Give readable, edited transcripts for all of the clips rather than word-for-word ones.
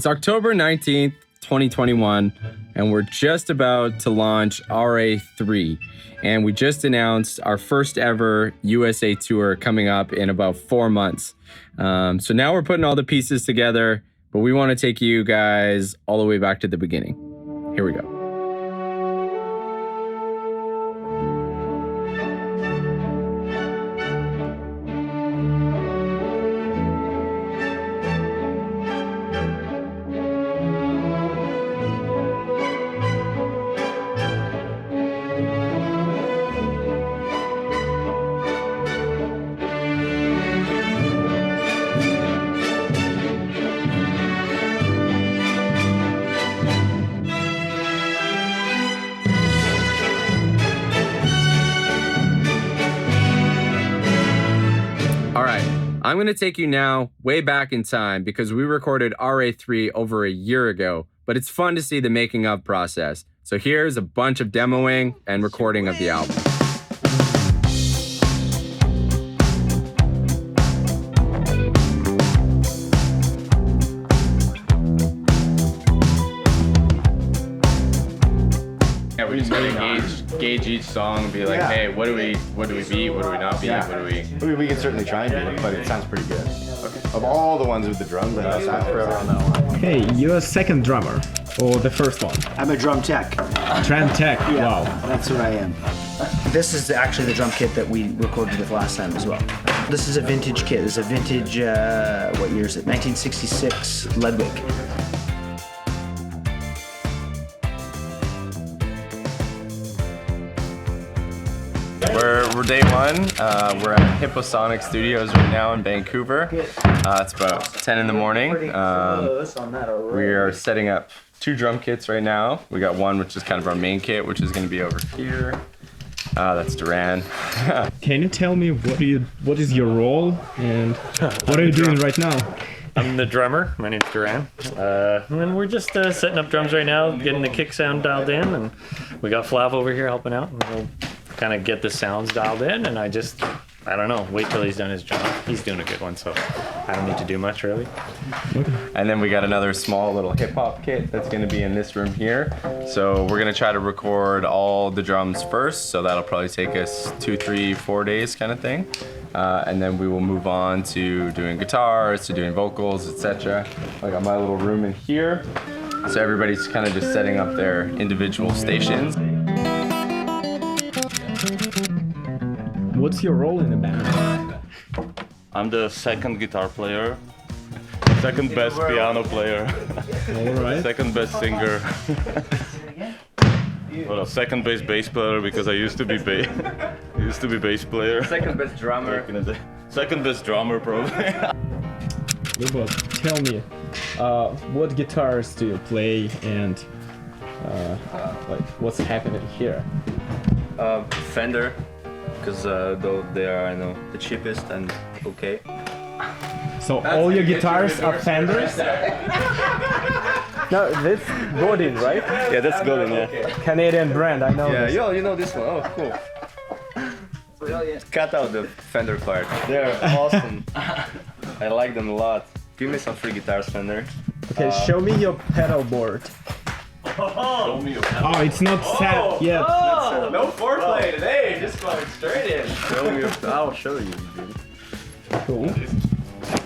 It's October 19th, 2021, and we're just about to launch RA3. And we just announced our first ever USA tour coming up in about 4 months. So now we're putting all the pieces together, but we want to take you guys all the way back to the beginning. Here we go. All right, I'm going to take you now way back in time because we recorded RA3 over a year ago, but it's fun to see the making of process. So here's a bunch of demoing and recording of the album. Yeah, we're just gonna gauge each song and be like, hey, what do we beat? What do we not beat? What do we? We can certainly try and beat it, but it sounds pretty good. Okay. Of all the ones with the drums, I guess I'm forever on that one. Hey, you're a second drummer, or the first one? I'm a drum tech. Drum tech, Yeah, wow. that's what I am. This is actually the drum kit that we recorded with last time as well. This is a vintage kit. This is a vintage, what year is it? 1966 Ludwig. We're day one. We're at Hipposonic Studios right now in Vancouver. It's about 10 in the morning. We are setting up 2 drum kits right now. We got one which is kind of our main kit, which is going to be over here. That's Duran. Can you tell me what is your role and what are you doing right now? I'm the drummer. My name's Duran. And we're just setting up drums right now, getting the kick sound dialed in, and we got Flav over here helping out, and we'll kind of get the sounds dialed in, and I don't know, wait till he's done his job. He's doing a good one, so I don't need to do much really. And then we got another small little hip hop kit that's going to be in this room here. So we're going to try to record all the drums first, so that'll probably take us 2, 3, 4 days kind of thing. And then we will move on to doing guitars, to doing vocals, etc. I got my little room in here. So everybody's kind of just setting up their individual stations. What's your role in the band? I'm the second guitar player, second best piano player, Alright. second best singer. Well, second best bass player because I used to be bass player. Second best drummer. Second best drummer probably. Lubo, tell me, what guitars do you play and like what's happening here? Fender, because though they are, I know, the cheapest and okay. So all your guitars are Fenders? No, that's Godin, right? Yeah, that's golden, yeah. Canadian brand, I know this. Yo, you know this one? Oh, cool. Cut out the Fender part. They're awesome. I like them a lot. Give me some free guitars, Fender. Okay, show me your pedal board. Show me your pedal. Oh, it's not set yet. No foreplay today, just going straight in. Show me I'll show you, dude. Cool.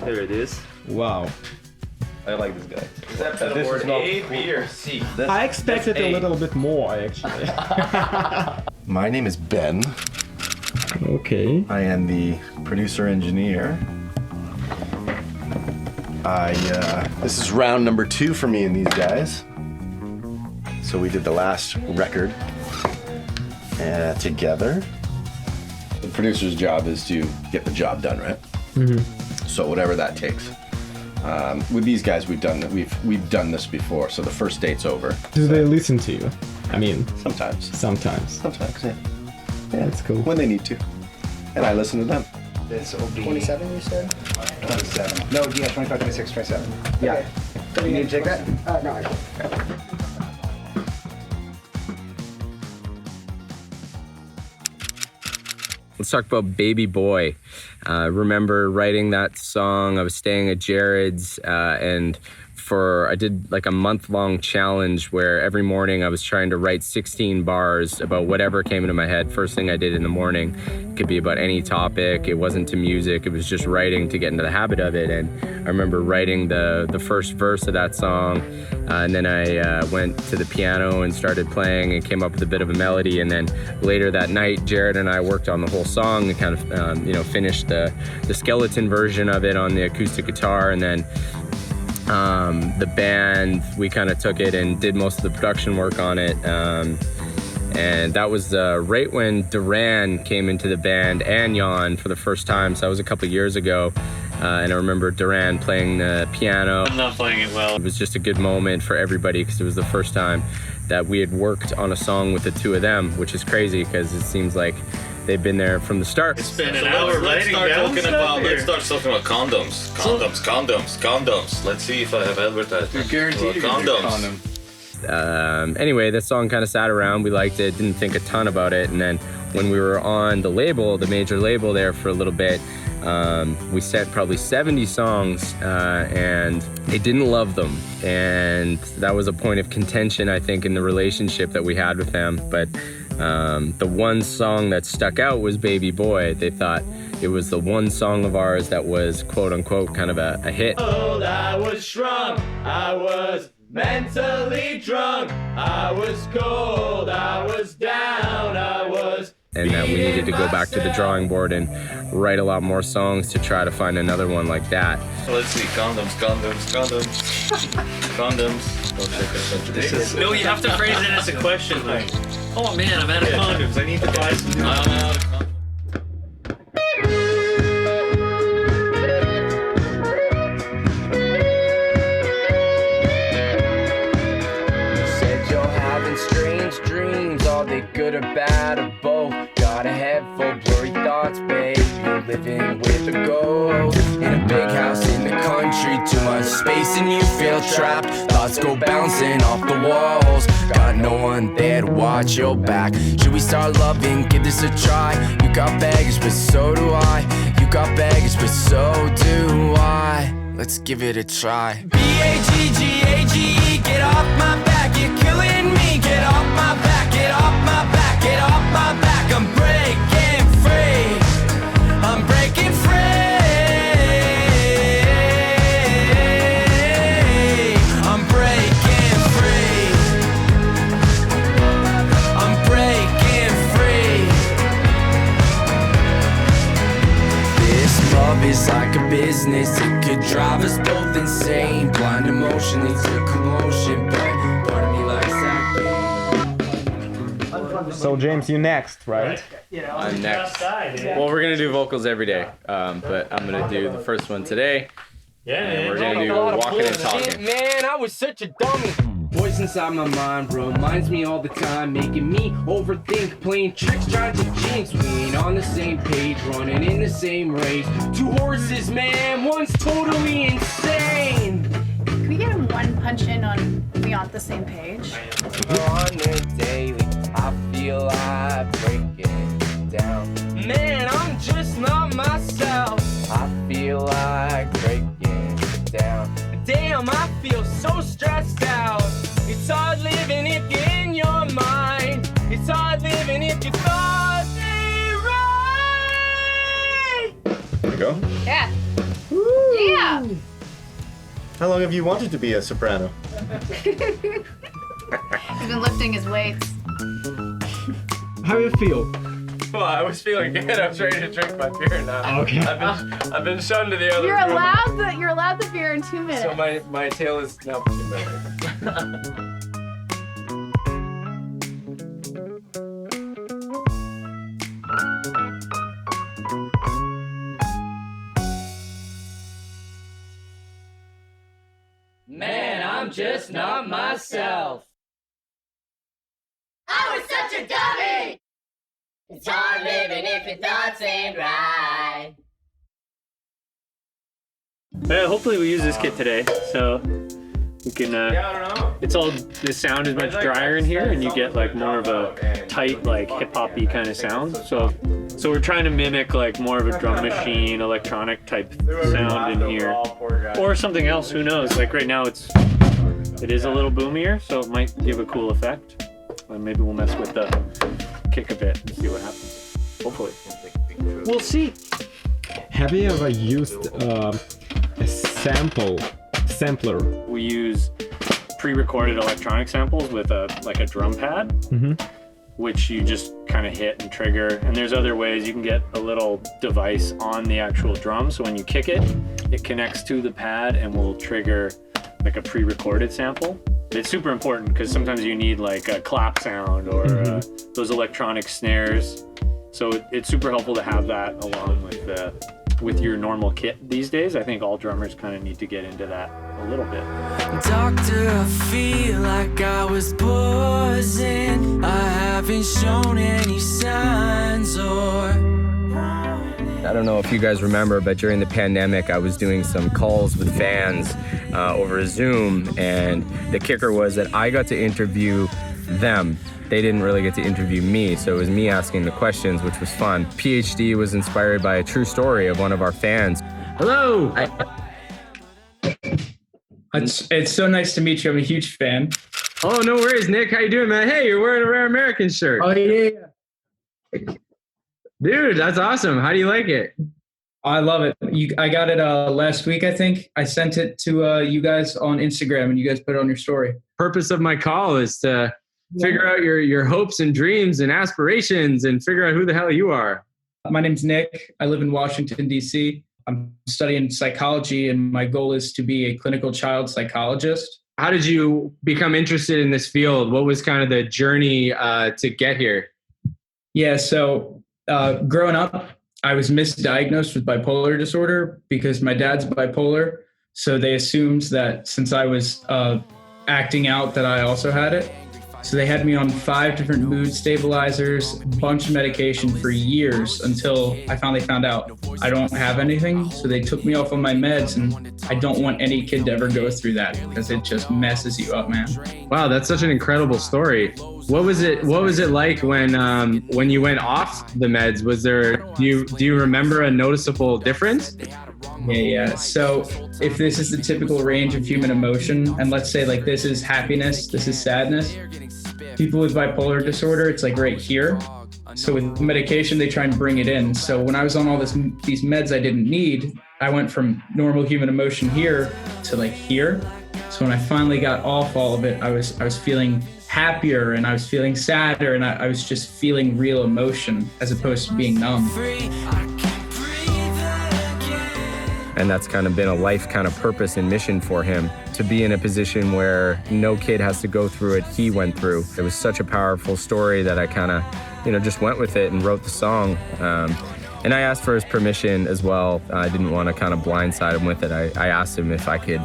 Here it is. Wow. I like this guy. Is that pedal board A, B, or C? I expected a little bit more, actually. My name is Ben. Okay. I am the producer engineer. This is round number 2 for me and these guys. So we did the last record together. The producer's job is to get the job done, right? Mm-hmm. So whatever that takes. With these guys, we've done this before. So the first date's over. Do they listen to you? I mean, Sometimes. sometimes. Yeah. That's cool. When they need to. And I listen to them. This will be 27, you said? 27. No, yeah, 25, 26, 27. Yeah. Do you need to take that? No, I don't. Let's talk about Baby Boy. Remember writing that song. I was staying at Jared's and I did like a month-long challenge where every morning I was trying to write 16 bars about whatever came into my head. First thing I did in the morning. It could be about any topic. It wasn't to music. It was just writing to get into the habit of it. And I remember writing the first verse of that song, and then I went to the piano and started playing and came up with a bit of a melody. And then later that night, Jared and I worked on the whole song and kind of finished the skeleton version of it on the acoustic guitar. And then the band, we kind of took it and did most of the production work on it. And that was right when Duran came into the band and Jan for the first time. So that was a couple years ago. And I remember Duran playing the piano. I'm not playing it well. It was just a good moment for everybody because it was the first time that we had worked on a song with the two of them, which is crazy because it seems like they've been there from the start. It's been an hour writing down stuff here. Let's start talking about condoms. Condoms. Let's see if I have advertised. Guaranteed condoms. Anyway, this song kind of sat around. We liked it, didn't think a ton about it. And then when we were on the label, the major label there for a little bit, we sent probably 70 songs and they didn't love them. And that was a point of contention, I think, in the relationship that we had with them. But the one song that stuck out was Baby Boy. They thought it was the one song of ours that was quote unquote kind of a hit. I was shrunk, I was mentally drunk, I was cold, I was down, I was... And that we needed to go back to the drawing board and write a lot more songs to try to find another one like that. Let's see, condoms. No, you have to phrase it as a question. Like, oh man, I'm out of condoms. I need to buy some new. I'm out of condoms. Said you're having strange dreams, are they good or bad or both? Got a head full of blurry thoughts, babe. You're living with a ghost in a big house in the country. Too much space and you feel trapped. Thoughts go bouncing off the walls. Got no one there to watch your back. Should we start loving? Give this a try. You got baggage, but so do I. You got baggage, but so do I. Let's give it a try. B-A-G-G-A-G-E, get off my back. You're killing me. Get off my back. Get off my back. Get off my back. I'm breaking free. I'm breaking free. I'm breaking free. I'm breaking free. This love is like a business. It could drive us both insane. Blind emotion leads to commotion, but part of me likes acting. So James, you next, right? I'm next. Well, we're gonna do vocals every day, but I'm gonna do the first one today. Yeah, And we're gonna do walking and talking. Man, I was such a dummy. Voice inside my mind reminds me all the time, making me overthink, playing tricks, trying to jinx. We ain't on the same page, running in the same race. Two horses, man, one's totally insane. Can we get him one punch in on we on the same page? On the daily, I feel like breaking down. Man, I'm just not myself. I feel like breaking down. Damn, I feel so stressed out. It's hard living if you're in your mind. It's hard living if your thoughts ain't right. There we go. Yeah. Yeah. How long have you wanted to be a soprano? He's been lifting his weights. How do you feel? Well, I was feeling good. I was ready to drink my beer now. Okay. I've been shunned to the other You're room. allowed the beer in 2 minutes. So my tail is now 2 minutes. Man, I'm just not myself. I was such a dummy! It's hard living if your thoughts ain't right. Hopefully we use this kit today. So You can, it's all, the sound is much drier in here, and you get like more of a tight, like hip-hop-y kind of sound. So we're trying to mimic like more of a drum machine, electronic type sound in here. Or something else, who knows? Like right now it is a little boomier, so it might give a cool effect. And maybe we'll mess with the kick a bit and see what happens. Hopefully. We'll see. Have you ever used a sampler? We use pre-recorded electronic samples with a drum pad, which you just kind of hit and trigger. And there's other ways. You can get a little device on the actual drum, so when you kick it, it connects to the pad and will trigger like a pre-recorded sample. It's super important because sometimes you need like a clap sound or those electronic snares. So it's super helpful to have that along with your normal kit these days. I think all drummers kind of need to get into that a little bit. Doctor, I feel like I was poisoned. I haven't shown any signs I don't know if you guys remember, but during the pandemic, I was doing some calls with fans over Zoom, and the kicker was that I got to interview them. They didn't really get to interview me, so it was me asking the questions, which was fun. PhD was inspired by a true story of one of our fans. Hello! It's so nice to meet you. I'm a huge fan. Oh, no worries, Nick. How you doing, man? Hey, you're wearing a Rare American shirt. Oh, yeah. Dude, that's awesome. How do you like it? I love it. I got it last week, I think. I sent it to you guys on Instagram, and you guys put it on your story. Purpose of my call is to figure out your hopes and dreams and aspirations and figure out who the hell you are. My name's Nick. I live in Washington, D.C. I'm studying psychology, and my goal is to be a clinical child psychologist. How did you become interested in this field? What was kind of the journey to get here? Yeah, so growing up, I was misdiagnosed with bipolar disorder because my dad's bipolar. So they assumed that since I was acting out that I also had it. So they had me on 5 different mood stabilizers, a bunch of medication for years until I finally found out I don't have anything. So they took me off of my meds, and I don't want any kid to ever go through that because it just messes you up, man. Wow, that's such an incredible story. What was it like when you went off the meds? Was there, do you remember a noticeable difference? Yeah. So if this is the typical range of human emotion, and let's say like this is happiness, this is sadness, people with bipolar disorder, it's like right here. So with medication, they try and bring it in. So when I was on all these meds I didn't need, I went from normal human emotion here to like here. So when I finally got off all of it, I was feeling happier, and I was feeling sadder, and I was just feeling real emotion as opposed to being numb. And that's kind of been a life kind of purpose and mission for him, to be in a position where no kid has to go through it he went through. It was such a powerful story that I kind of, just went with it and wrote the song. And I asked for his permission as well. I didn't want to kind of blindside him with it. I asked him if I could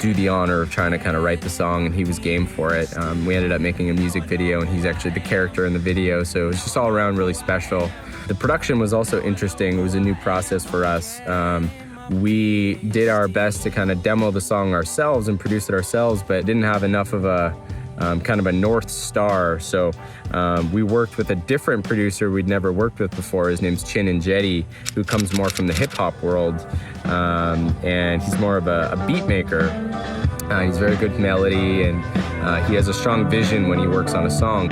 do the honor of trying to kind of write the song, and he was game for it. We ended up making a music video, and he's actually the character in the video, so it was just all around really special. The production was also interesting. It was a new process for us. We did our best to kind of demo the song ourselves and produce it ourselves, but didn't have enough of a kind of a North Star. So we worked with a different producer we'd never worked with before. His name's Chin and Jetty, who comes more from the hip hop world. And he's more of a beat maker. He's very good with melody, and he has a strong vision when he works on a song.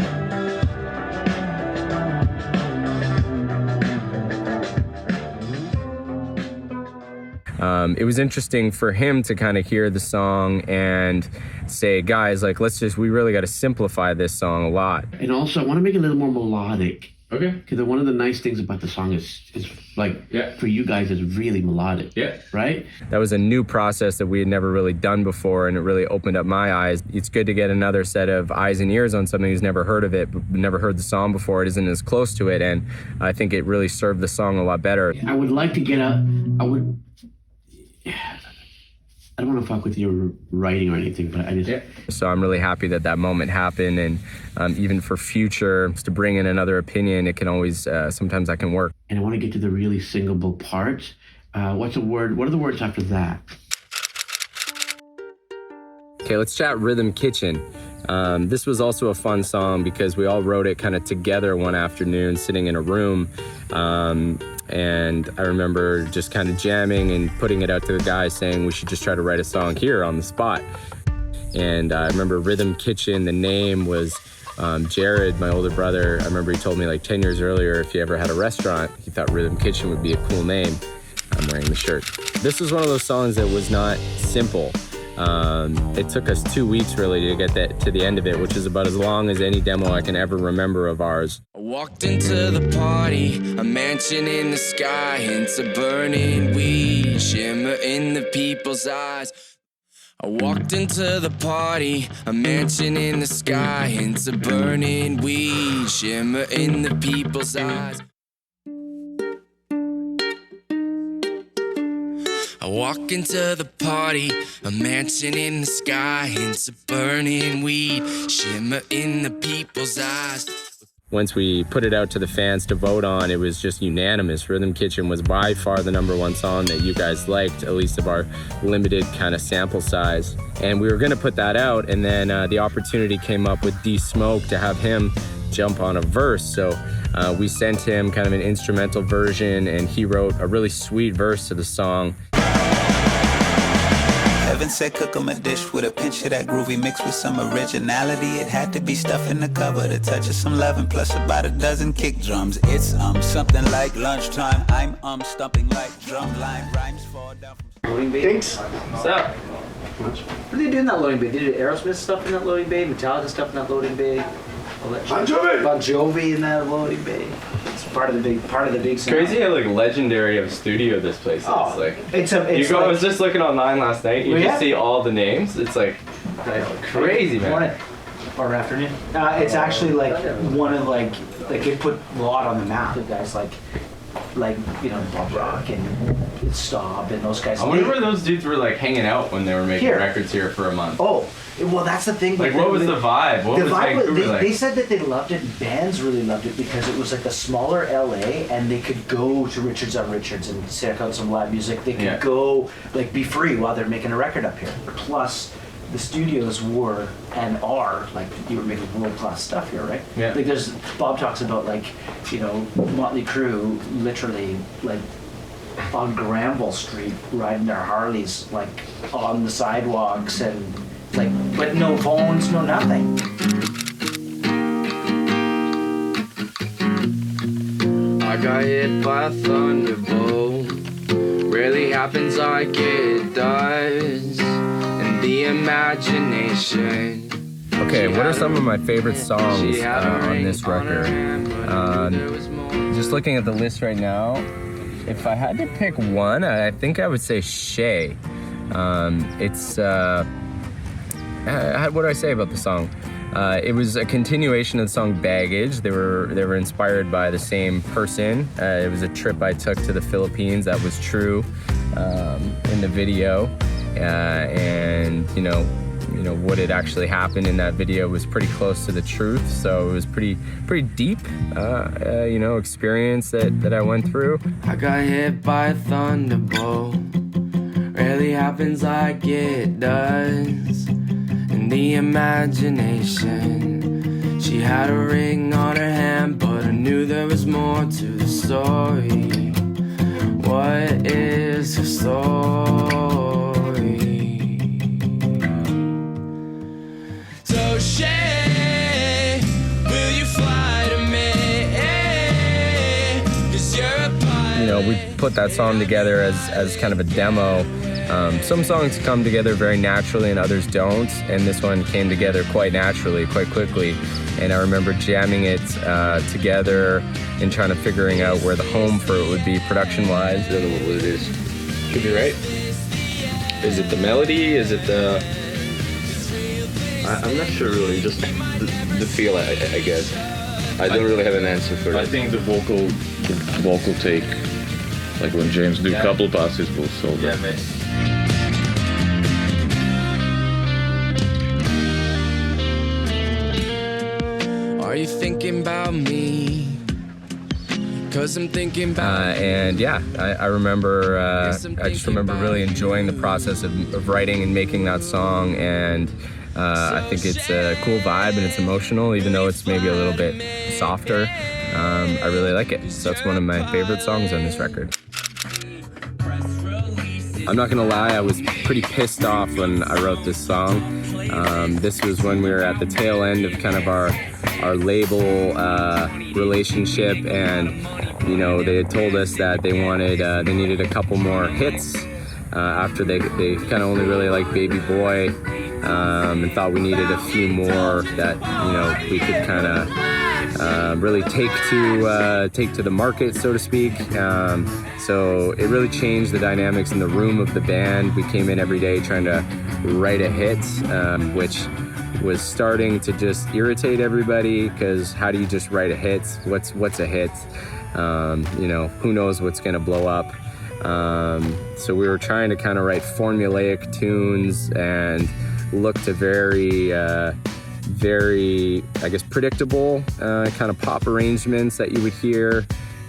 It was interesting for him to kind of hear the song and say, guys, like, we really got to simplify this song a lot. And also, I want to make it a little more melodic. Okay. Because one of the nice things about the song is for you guys, it's really melodic. Yeah. Right? That was a new process that we had never really done before, and it really opened up my eyes. It's good to get another set of eyes and ears on something who's never heard of it, but never heard the song before. It isn't as close to it, and I think it really served the song a lot better. I would like to get I don't want to fuck with your writing or anything, but I just... Yeah. So I'm really happy that moment happened, and even for future, to bring in another opinion, it can always, sometimes that can work. And I want to get to the really singable parts. What are the words after that? Okay, let's chat Rhythm Kitchen. This was also a fun song because we all wrote it kind of together one afternoon, sitting in a room. And I remember just kind of jamming and putting it out to the guys saying we should just try to write a song here on the spot. And I remember Rhythm Kitchen, the name was Jared, my older brother. I remember he told me like 10 years earlier if he ever had a restaurant, he thought Rhythm Kitchen would be a cool name. I'm wearing the shirt. This was one of those songs that was not simple. It took us 2 weeks really to get that to the end of it, which is about as long as any demo I can ever remember of ours. I walked into the party, a mansion in the sky, hints of burning weed, shimmer in the people's eyes. I walked into the party, a mansion in the sky, hints of burning weed, shimmer in the people's eyes. I walk into the party, a mansion in the sky, hints of burning weed, shimmer in the people's eyes. Once we put it out to the fans to vote on, it was just unanimous. Rhythm Kitchen was by far the #1 song that you guys liked, at least of our limited kind of sample size. And we were gonna put that out, and then the opportunity came up with D Smoke to have him jump on a verse. So we sent him kind of an instrumental version, and he wrote a really sweet verse to the song. Heaven said cook 'em a dish with a pinch of that groovy mix with some originality. It had to be stuff in the cover, the touch of some loving, plus about a dozen kick drums. It's something like lunchtime. I'm stumping like drum line rhymes fall down from Loading bay. Thanks. What's up? What did they do in that loading bay? Did Aerosmith stuff in that loading bay? Metallica stuff in that loading bay? Bon Jovi in that loading bay. It's part of the big sound. Crazy how like legendary of a studio this place is. Oh, like it's I was just looking online last night. You just see all the names. It's like crazy, man. Morning or afternoon. It's actually like one of like it put a lot on the map. The guys like Bob Rock and Staub and those guys. I wonder where those dudes were like hanging out when they were making records here for a month. Oh, well, that's the thing. Like, what was the vibe? What was Vancouver like? They said that they loved it, and bands really loved it because it was like a smaller LA, and they could go to Richards on Richards and check out some live music. They could go, like, be free while they're making a record up here. Plus, the studios were and are, like, you were making world-class stuff here, right? Yeah. Like, Bob talks about, like, Motley Crue literally, like, on Granville Street riding their Harleys, like, on the sidewalks and, like, but no phones, no nothing. I got hit by a thunderbolt. Rarely happens like it does. And the imagination. Okay, what are some of my favorite songs on this record? Just looking at the list right now, if I had to pick one, I think I would say Shay. What do I say about the song? It was a continuation of the song Baggage. They were inspired by the same person. It was a trip I took to the Philippines. That was true in the video, and what had actually happened in that video was pretty close to the truth. So it was pretty deep, experience that I went through. I got hit by a thunderbolt. Rarely happens like it does. In the imagination, she had a ring on her hand, but I knew there was more to the story. What is the story? So Shay, will you fly to me? 'Cause you're a pilot. We put that song together as kind of a demo. Some songs come together very naturally and others don't, and this one came together quite naturally, quite quickly. And I remember jamming it together and trying to figuring out where the home for it would be production-wise. I don't know what it is. Could be right. Is it the melody? Is it the... I'm not sure really, just the feel, I guess. I don't really have an answer for it. I think the vocal take, like when James do couple passes, will solve it. Man. Are you thinking about me? 'Cause I'm thinking and yeah, I remember, I just remember really enjoying the process of writing and making that song, and I think it's a cool vibe and it's emotional, even though it's maybe a little bit softer. I really like it. So that's one of my favorite songs on this record. I'm not gonna lie, I was pretty pissed off when I wrote this song. This was when we were at the tail end of kind of our label relationship, and you know, they had told us that they needed a couple more hits after they kind of only really liked Baby Boy, and thought we needed a few more that, you know, we could kind of really take to the market, so to speak. So it really changed the dynamics in the room of the band. We came in every day trying to write a hit, which was starting to just irritate everybody, because how do you just write a hit? What's a hit? You know, who knows what's gonna blow up? So we were trying to kind of write formulaic tunes and look to very, I guess, predictable kind of pop arrangements that you would hear.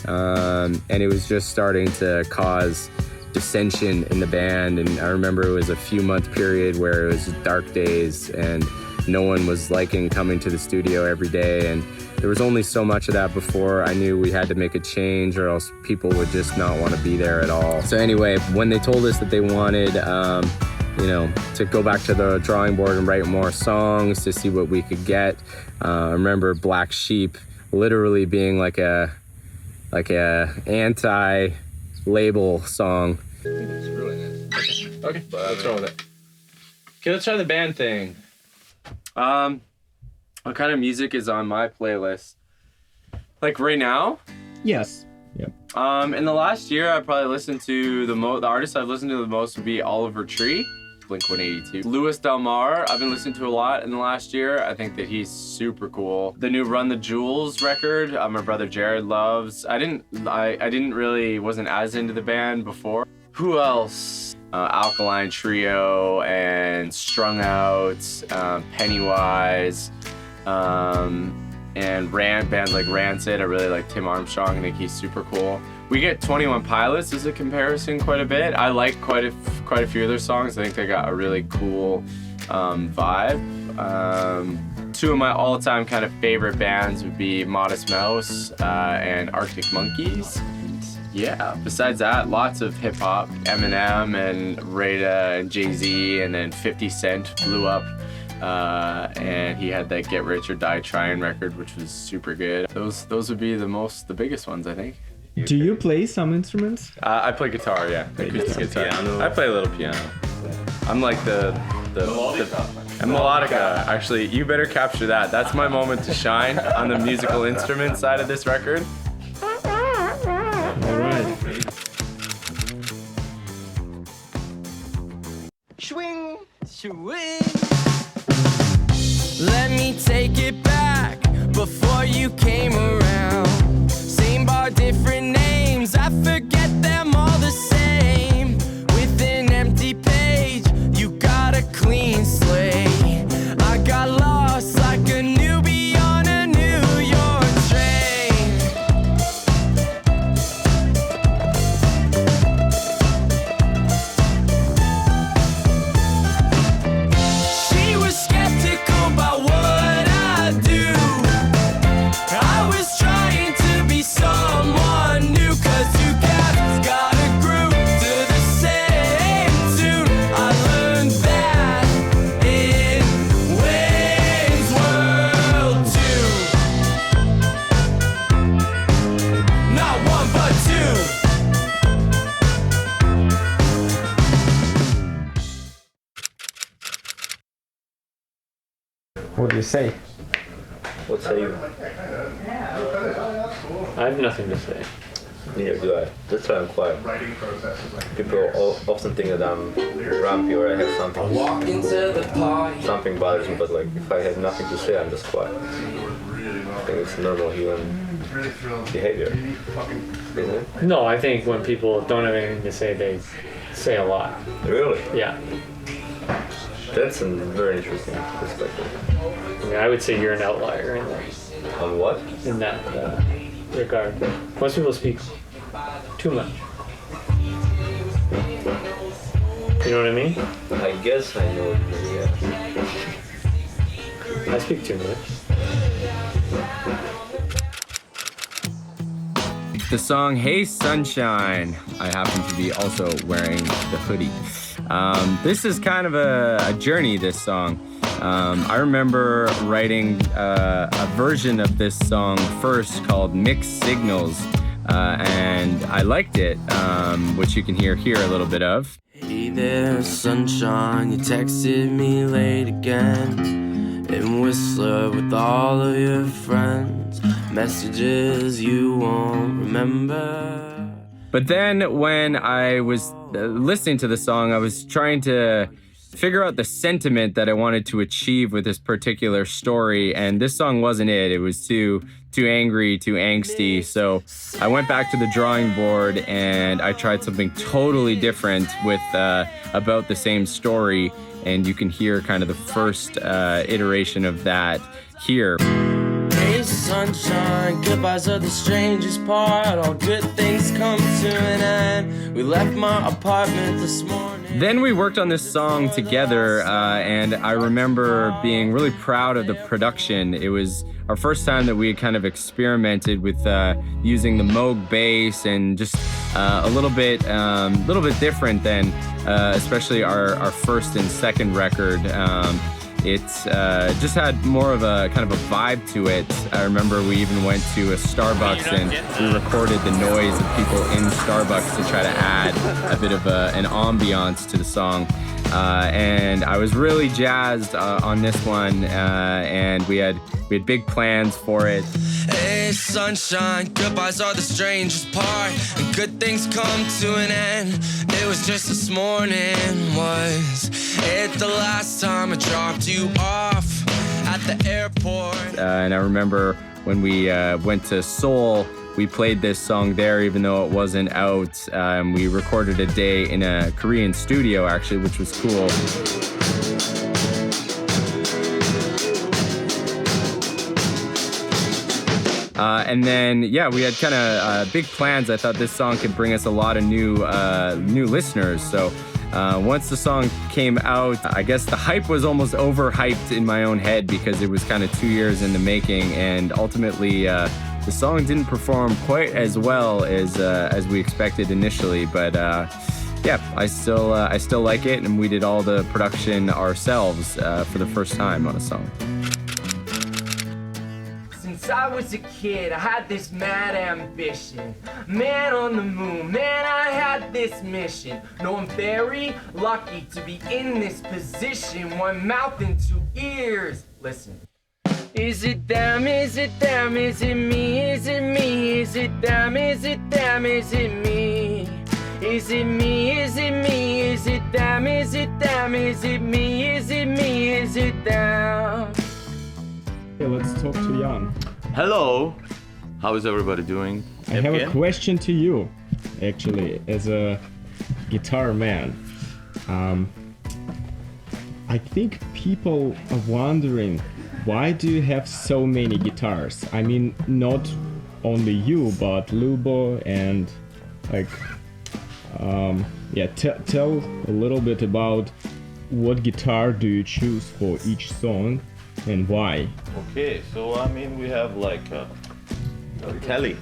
And it was just starting to cause dissension in the band. And I remember it was a few-month period where it was dark days and no one was liking coming to the studio every day. And there was only so much of that before I knew we had to make a change, or else people would just not want to be there at all. So anyway, when they told us that they wanted, you know, to go back to the drawing board and write more songs to see what we could get, I remember Black Sheep literally being like a anti-label song. It's really nice. Okay, let's roll with it. Okay, let's try the band thing. What kind of music is on my playlist? Like right now? Yes. Yep. In the last year, I probably listened to the artist I've listened to the most would be Oliver Tree, Blink-182. Louis Del Mar, I've been listening to a lot in the last year. I think that he's super cool. The new Run the Jewels record, my brother Jared loves. I wasn't as into the band before. Who else? Alkaline Trio and Strung Out, Pennywise, and bands like Rancid. I really like Tim Armstrong. I think he's super cool. We get 21 Pilots as a comparison quite a bit. I like quite a few of their songs. I think they got a really cool vibe. Two of my all-time kind of favorite bands would be Modest Mouse and Arctic Monkeys. Yeah, besides that, lots of hip-hop. Eminem and Rada and Jay-Z, and then 50 Cent blew up. And he had that Get Rich or Die Trying record, which was super good. Those would be the biggest ones, I think. Do you play some instruments? I play guitar, yeah. Acoustic guitar. I play a little piano. I'm like the melodica. Actually, you better capture that. That's my moment to shine on the musical instrument side of this record. All right. Swing, swing. Let me take it back before you came around. Same bar, different names. I forget them all the same. With an empty page, you got a clean slate. I got lost like a newbie on a New York train. She was skeptical about what I do. I was trying to be someone new, 'cause you guys got a groove to the same tune. I learned that in Wayne's World 2. Not one but two. What do you say? What say you? I have nothing to say. Neither do I. That's why I'm quiet. People often think that I'm grumpy or I have something bothers me, but like if I have nothing to say, I'm just quiet. I think it's normal human behavior, isn't it? No, I think when people don't have anything to say, they say a lot. Really? Yeah. That's a very interesting perspective. I mean, I would say you're an outlier in that. On what? In that regard. Most people speak too much. You know what I mean? I guess I know what you mean, yeah. I speak too much. The song Hey Sunshine. I happen to be also wearing the hoodie. This is kind of a journey, this song. I remember writing a version of this song first called Mixed Signals, and I liked it, which you can hear here a little bit of. Hey there, sunshine, you texted me late again. In Whistler with all of your friends, messages you won't remember. But then when I was listening to the song, I was trying to figure out the sentiment that I wanted to achieve with this particular story, and this song wasn't it. It was too angry, too angsty. So I went back to the drawing board and I tried something totally different with about the same story, and you can hear kind of the first iteration of that here. Hey sunshine, goodbyes are the strangest part. All good things come to an end. We left my apartment this morning. Then we worked on this song together, and I remember being really proud of the production. It was our first time that we had kind of experimented with using the Moog bass, and just a little bit different than especially our first and second record. It's just had more of a kind of a vibe to it. I remember we even went to a Starbucks and we recorded the noise of people in Starbucks to try to add a bit of an ambiance to the song. And I was really jazzed on this one, and we had big plans for it. Hey sunshine, goodbyes are the strangest part, and good things come to an end. It was just this morning, was it the last time I dropped you off at the airport? And I remember when we went to Seoul, we played this song there even though it wasn't out. We recorded a day in a Korean studio actually, which was cool. And then, yeah, we had kind of big plans. I thought this song could bring us a lot of new listeners. So once the song came out, I guess the hype was almost overhyped in my own head because it was kind of 2 years in the making, and ultimately the song didn't perform quite as well as we expected initially. But yeah, I still like it, and we did all the production ourselves for the first time on a song. Since I was a kid, I had this mad ambition. Man on the moon, man, I had this mission. No, I'm very lucky to be in this position. One mouth and two ears. Listen. Is it them, is it them, is it me, is it me, is it them, is it them, is it me? Is it me, is it me, is it them, is it them, is it me, is it me, is it them? Okay, let's talk to Jan. Hello, how is everybody doing? I have a question to you, actually, as a guitar man. I think people are wondering, why do you have so many guitars? I mean, not only you, but Lubo and like, yeah, tell a little bit about what guitar do you choose for each song and why? Okay, so I mean we have like Kelly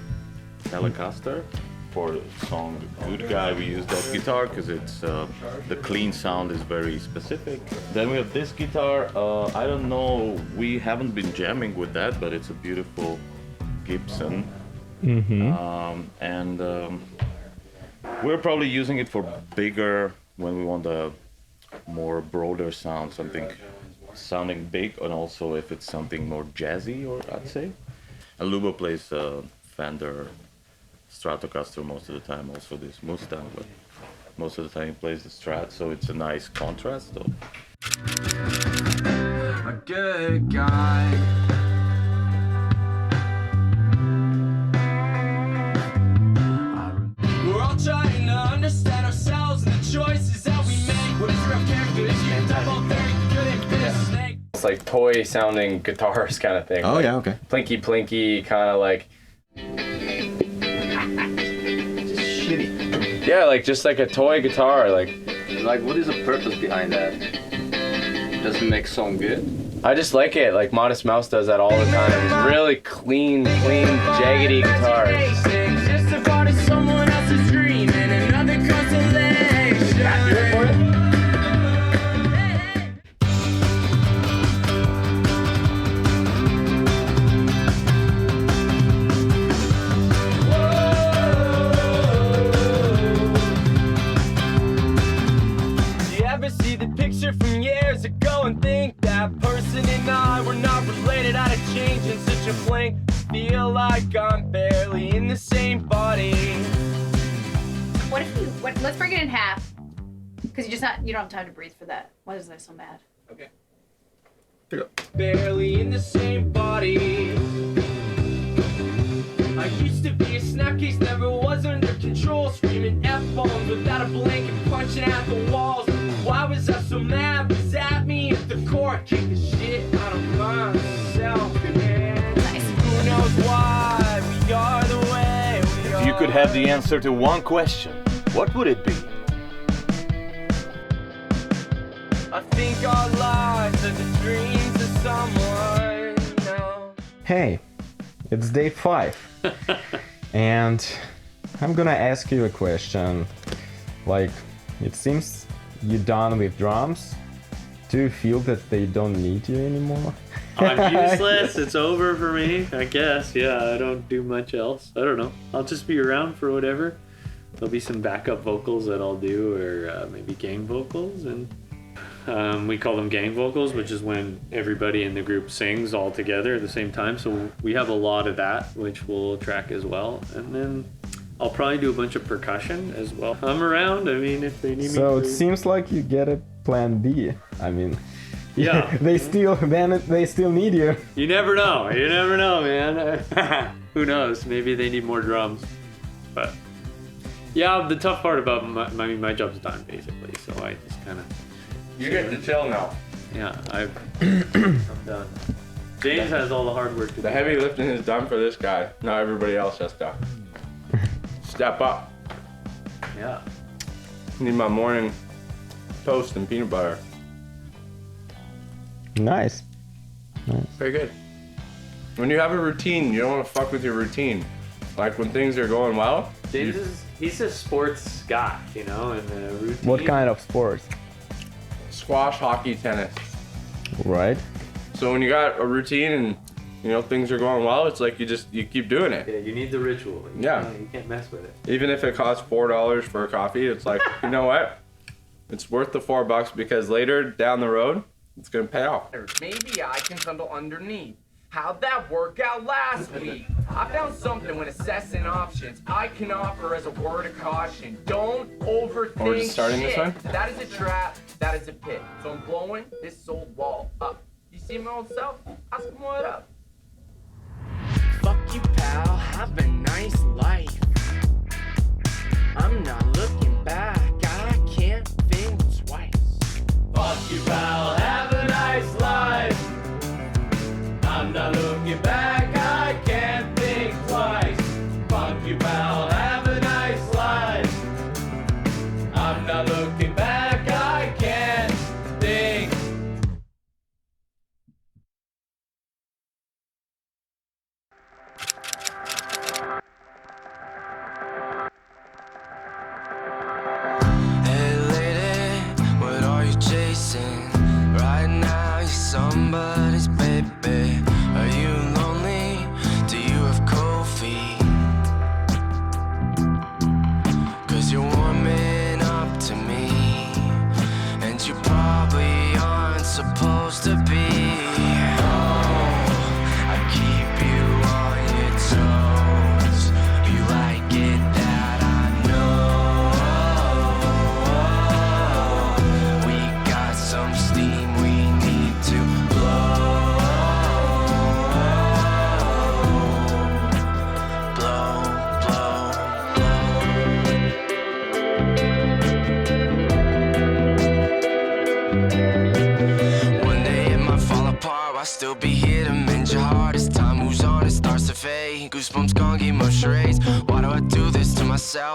Telecaster. For the song Good Guy we use that guitar because it's the clean sound is very specific. Then we have this guitar, I don't know, we haven't been jamming with that, but it's a beautiful Gibson. And we're probably using it for bigger, when we want a more broader sound, something sounding big, and also if it's something more jazzy, or I'd say. And Lubo plays Fender Stratocaster most of the time, also this Mustang, but most of the time he plays the Strat, so it's a nice contrast though. A good guy. We're all trying to understand ourselves and the choices that we make. What is real character? Is you double very good at this snake? It's like toy sounding guitars kind of thing. Oh like yeah, okay. Plinky plinky, kind of like Yeah, like just like a toy guitar. Like what is the purpose behind that? Does it make song good? I just like it. Like Modest Mouse does that all the time. It's really clean, jaggedy guitar. Just a part of someone else's dream and another constellation. Do it for it. From years ago and think that person and I were not related. I'd have changed in such a blink. Feel like I'm barely in the same body. What if you? Let's break it in half. Because you don't have time to breathe for that. Why is that so mad? Okay. Barely in the same body. I used to be a snapcase, never was under control. Screaming F-bombs without a blanket, punching at the walls. Why was I so mad? Was at me at the core? Kick the shit out of myself, man. Nice. Who knows why we are the way we are. If you could have the answer to one question, what would it be? I think our lives are the dreams of someone else. Hey, it's day 5. And I'm gonna ask you a question. Like, it seems you're done with drums. Do you feel that they don't need you anymore? I'm useless. It's over for me, I guess. Yeah, I don't do much else. I don't know. I'll just be around for whatever. There'll be some backup vocals that I'll do, or maybe gang vocals, and we call them gang vocals, which is when everybody in the group sings all together at the same time. So we have a lot of that, which we'll track as well. And then I'll probably do a bunch of percussion as well. I'm around. I mean, if they need me. So it seems like you get a plan B. I mean, yeah, they still need you. You never know. You never know, man. Who knows? Maybe they need more drums. But yeah, the tough part about my job's done basically. So I just kind of. You get to chill now. Yeah, I'm done. James has all the hard work to do. The heavy lifting is done for this guy. Now everybody else has to step up. Yeah. Need my morning toast and peanut butter. Nice. Very good. When you have a routine, you don't want to fuck with your routine. Like when things are going well. James he's a sports guy, you know, and the routine. What kind of sports? Squash, hockey, tennis. Right. So when you got a routine and things are going well, it's like you keep doing it. Yeah, you need the ritual. You can't mess with it. Even if it costs $4 for a coffee, it's like, you know what? It's worth the $4 because later down the road, it's gonna pay off. Maybe I can trundle underneath. How'd that work out last week? I found something when assessing options I can offer as a word of caution. Don't overthink Or just starting shit. this one? That is a trap, that is a pit. So I'm blowing this old wall up. You see my old self? Ask him what up. Fuck you, pal, have a nice life. I'm not looking back, I can't think twice. Fuck you, pal, have a nice life. I'm not looking back, I can't think twice. Fuck you, pal, have a nice life. I'm not looking back, I can't think. Hey lady, what are you chasing? Right now you're somebody's baby. Are you lonely? Do you have cold feet? 'Cause you're warming up to me, and you probably aren't supposed to be. Oh, I keep you on your toes. You like it that I know. We got some steam we need to blow. Blow, blow, blow. One day it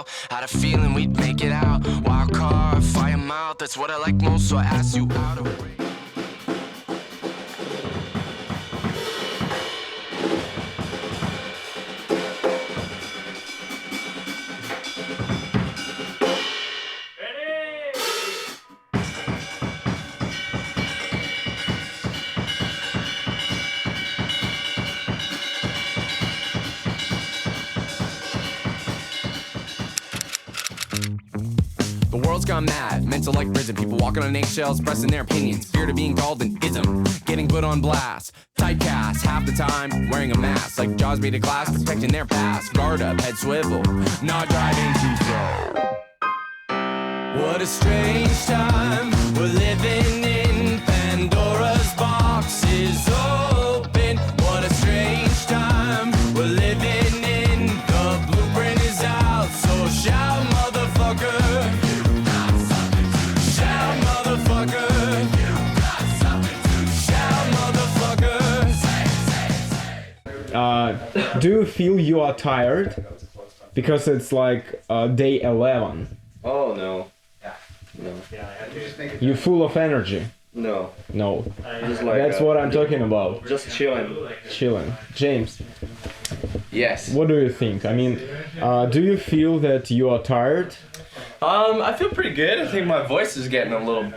out. Had a feeling we'd make it out. Wild card, fire mouth, that's what I like most, so I asked you out of way. The world's gone mad, mental like prison. People walking on eggshells, pressing their opinions. Fear of being called an ism, getting put on blast. Typecast, half the time wearing a mask. Like jaws made of glass, protecting their past. Guard up, head swivel, not driving too slow. What a strange time, we're living in. Pandora's box is open. What a strange time, we're living in. The blueprint is out, so shout motherfucker. Shout motherfucker. Shout motherfucker. Do you feel you are tired? Because it's like day 11. Oh no. No. You're full of energy. No. No. Just like, that's what I'm talking about. Just chilling. Chilling. James. Yes. What do you think? I mean, do you feel that you are tired? I feel pretty good. I think my voice is getting a little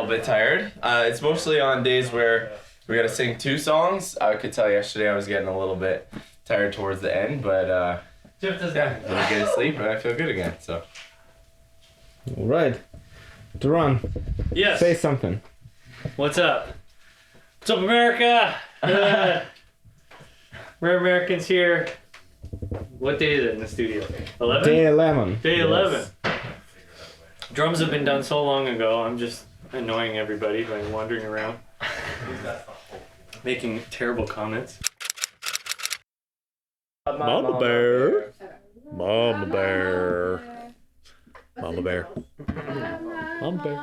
bit tired. It's mostly on days where we gotta sing 2 songs. I could tell yesterday I was getting a little bit tired towards the end, but yeah, I get to sleep and I feel good again. So. All right. Duran. Yes. Say something. What's up? What's up, America? We're Americans here. What day is it in the studio? 11? Day 11. Day 11. Yes. Drums have been done so long ago, I'm just annoying everybody by wandering around. Making terrible comments. Mama bear. Mama bear. Mama bear. Mama bear.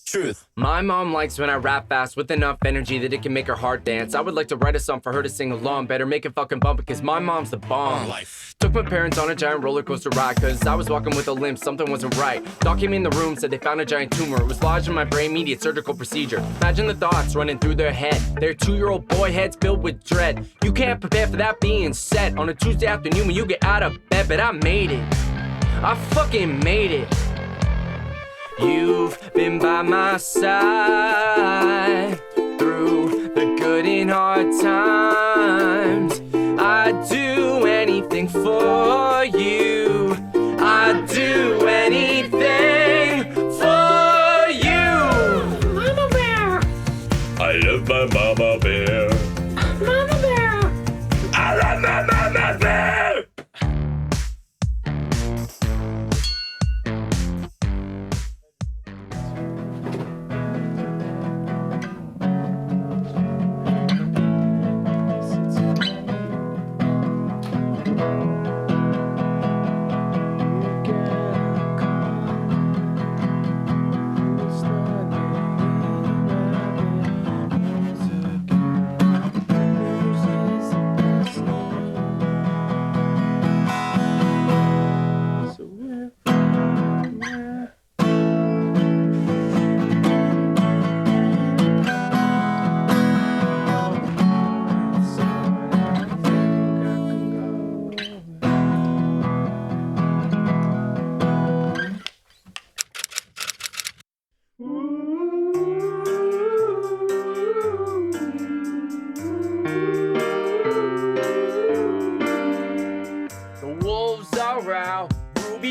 Truth. My mom likes when I rap fast with enough energy that it can make her heart dance. I would like to write a song for her to sing along. Better make it fucking bump because my mom's the bomb. Took my parents on a giant roller coaster ride cause I was walking with a limp, something wasn't right. Doc came in the room, said they found a giant tumor. It was lodged in my brain, immediate surgical procedure. Imagine the thoughts running through their head. Their 2-year-old boy heads filled with dread. You can't prepare for that being said on a Tuesday afternoon when you get out of bed, but I made it. I fucking made it. You've been by my side through the good and hard times. I'd do anything for you. I'd do anything for you. Mama bear. I love my mama bear. Mama bear. I love my mama bear.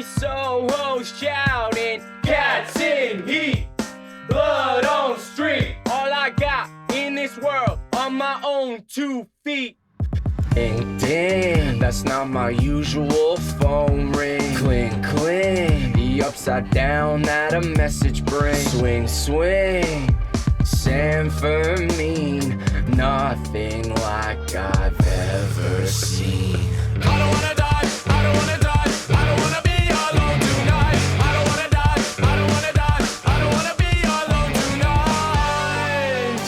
Soho shouting, cats in heat, blood on street. All I got in this world on my own 2 feet. Ding ding, that's not my usual phone ring. Cling cling, the upside down that a message brings. Swing swing, San Fermin, nothing like I've ever seen. I don't wanna die, I don't wanna die, I don't wanna be alone tonight. I don't wanna die, I don't wanna die, I don't wanna be alone tonight.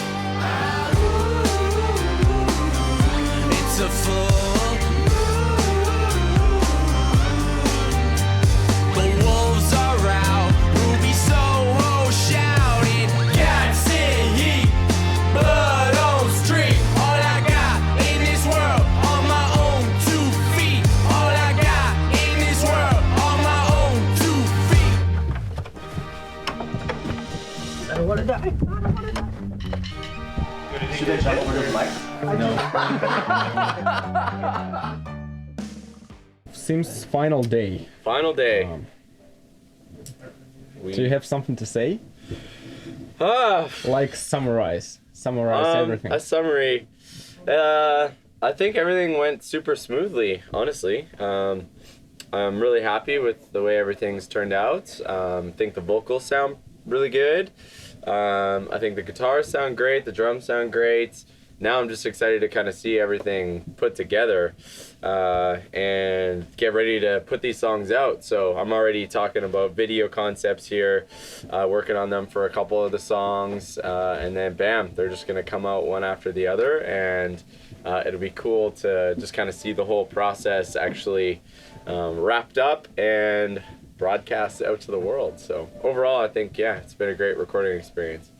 Seems final day. Final day. Do you have something to say? Like summarize everything. A summary. I think everything went super smoothly, honestly. I'm really happy with the way everything's turned out. I think the vocals sound really good. I think the guitars sound great, the drums sound great. Now I'm just excited to kind of see everything put together and get ready to put these songs out. So I'm already talking about video concepts here, working on them for a couple of the songs, and then bam, they're just gonna come out one after the other, and it'll be cool to just kind of see the whole process actually wrapped up and broadcast out to the world. So overall, I think, yeah, it's been a great recording experience.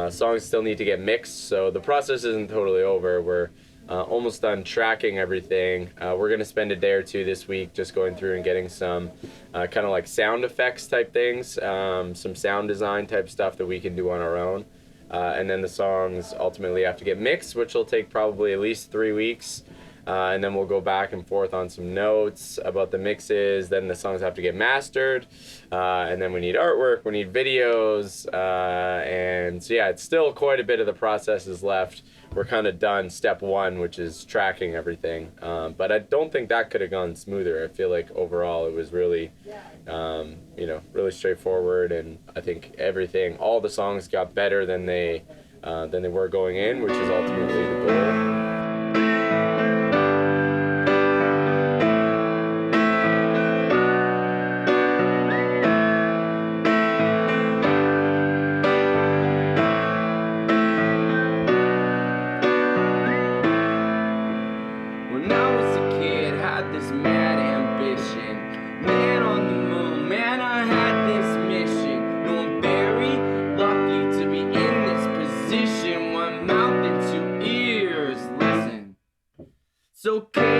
Songs still need to get mixed, so the process isn't totally over. We're almost done tracking everything. We're gonna spend a day or two this week just going through and getting some kind of like sound effects type things, some sound design type stuff that we can do on our own. And then the songs ultimately have to get mixed, which will take probably at least 3 weeks. And then we'll go back and forth on some notes about the mixes. Then the songs have to get mastered. And then we need artwork, we need videos. And so yeah, it's still quite a bit of the process is left. We're kind of done step one, which is tracking everything. But I don't think that could have gone smoother. I feel like overall it was really, really straightforward. And I think everything, all the songs got better than they were going in, which is ultimately the goal. Okay.